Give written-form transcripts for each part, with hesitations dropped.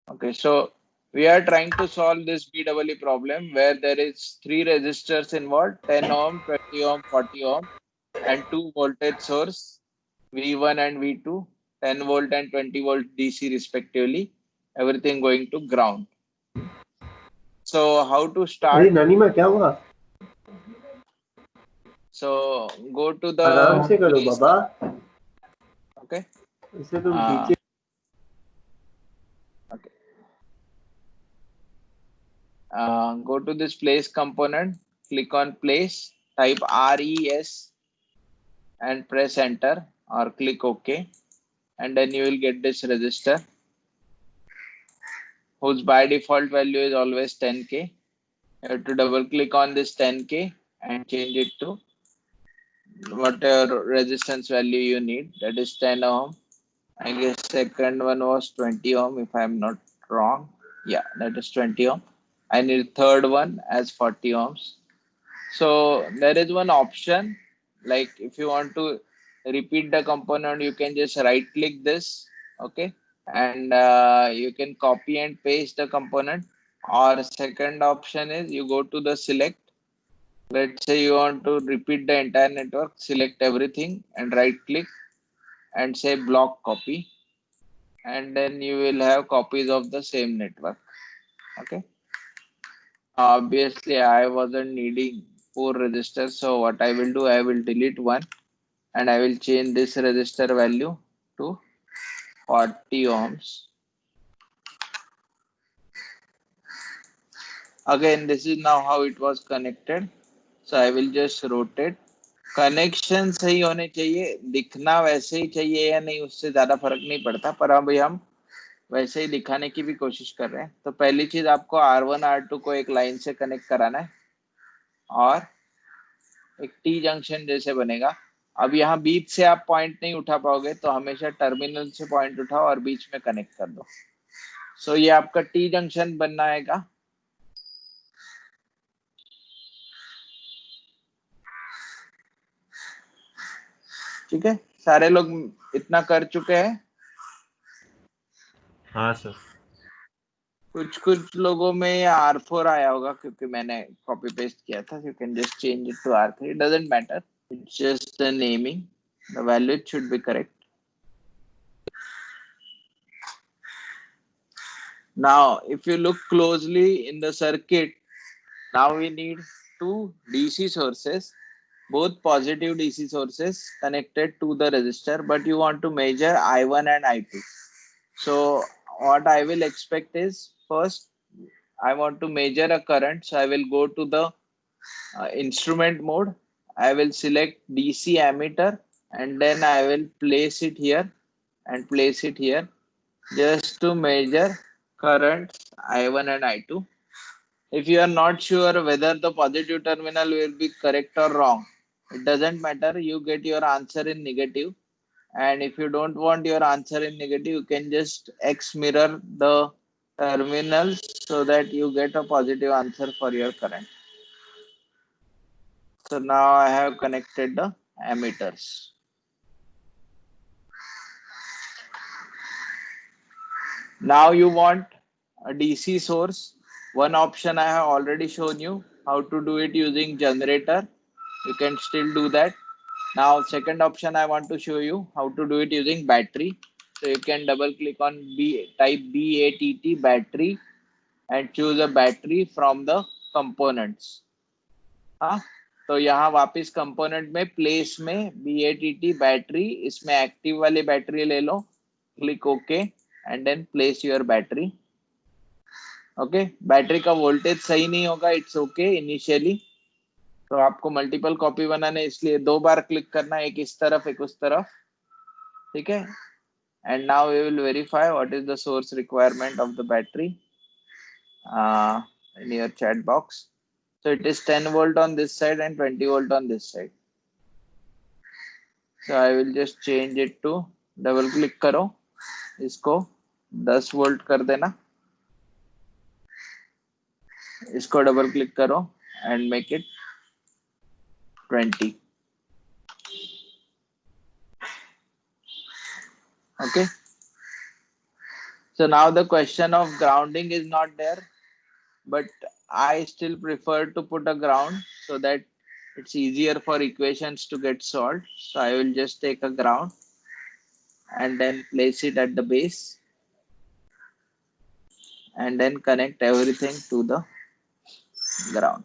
Okay, so we are trying to solve this BEE problem where there is three resistors involved, 10 ohm, 20 ohm, 40 ohm, and two voltage source, V1 and V2, 10 volt and 20 volt DC respectively, everything going to ground. So how to अरे start? नानी माँ क्या हुआ? So go to आराम the से करो place. बाबा, Okay. इसे तुम Uh, खींचे. okay. Go to this place component, click on place, type RES and press enter or click OK, and then you will get this register whose by default value is always 10K. You have to double click on this 10K and change it to whatever resistance value you need, that is 10 ohm. I guess second one was 20 ohm if I'm not wrong. Yeah, that is 20 ohm. I need third one as 40 ohms. So there is one option, like if you want to repeat the component, you can just right click this, okay, and you can copy and paste the component. Or second option is you go to the select. Let's say you want to repeat the entire network, select everything and right click and say block copy, and then you will have copies of the same network. Okay. Obviously, I wasn't needing four registers, so what I will do, I will delete one and I will change this resistor value to 40 ohms. Again, this is now how it was connected. So I will just rotate. Connection सही होने चाहिए, दिखना वैसे ही चाहिए या नहीं उससे ज्यादा फर्क नहीं पड़ता, पर अभी हम वैसे ही दिखाने की भी कोशिश कर रहे हैं. तो पहली चीज आपको R1 R2 को एक लाइन से कनेक्ट कराना है और एक टी जंक्शन जैसे बनेगा. अब यहाँ बीच से आप पॉइंट नहीं उठा पाओगे तो हमेशा टर्मिनल से पॉइंट उठाओ और बीच में कनेक्ट कर दो. सो ये आपका टी जंक्शन बनना आएगा. ठीक है, सारे लोग इतना कर चुके हैं. हाँ सर. कुछ कुछ लोगों में ये R4 आया होगा क्योंकि मैंने कॉपी पेस्ट किया था. You can just change it to R3, it doesn't matter, it's just the naming, the value should be correct. Now if you look closely in the circuit, now we need two DC sources, both positive DC sources connected to the resistor, but you want to measure I1 and I2. So what I will expect is, first I want to measure a current, so I will go to the instrument mode. I will select DC ammeter and then I will place it here and place it here just to measure currents I1 and I2. If you are not sure whether the positive terminal will be correct or wrong, it doesn't matter, you get your answer in negative. And if you don't want your answer in negative, you can just X mirror the terminals so that you get a positive answer for your current. So now I have connected the ammeters. Now you want a DC source. One option I have already shown you how to do it using generator. You can still do that. Now second option I want to show you how to do it using battery. So you can double click on type BATT battery and choose a battery from the components. हाँ, तो यहाँ वापस component में place में BATT battery, इसमें active वाली battery ले लो, click okay and then place your battery. Okay, battery का वोल्टेज सही नहीं होगा, इट्स ओके इनिशियली. तो आपको मल्टीपल कॉपी बनाने इसलिए दो बार क्लिक करना, एक इस तरफ एक उस तरफ. ठीक है. And now we will verify what is the source requirement of the battery in your chat box. So it is 10 volt on this side and 20 volt on this side. So I will just change it to, double click करो, इसको 10 volt कर देना, इसको double click करो and make it 20. Okay. So now the question of grounding is not there, but I still prefer to put a ground so that it's easier for equations to get solved. So I will just take a ground and then place it at the base and then connect everything to the ground.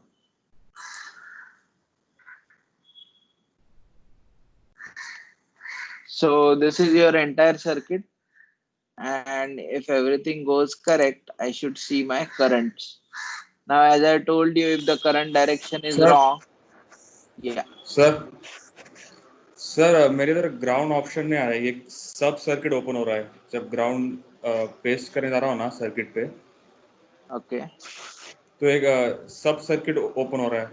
So this is your entire circuit, and if everything goes correct, I should see my currents. Now, as I told you, if the current direction is sir wrong, yeah, sir sir मेरे इधर ground option में आ रहा है, एक सब circuit open हो रहा है जब ग्राउंड पेस्ट करने जा रहा हूँ ना सर्किट पे, okay. तो एक सब सर्किट ओपन हो रहा है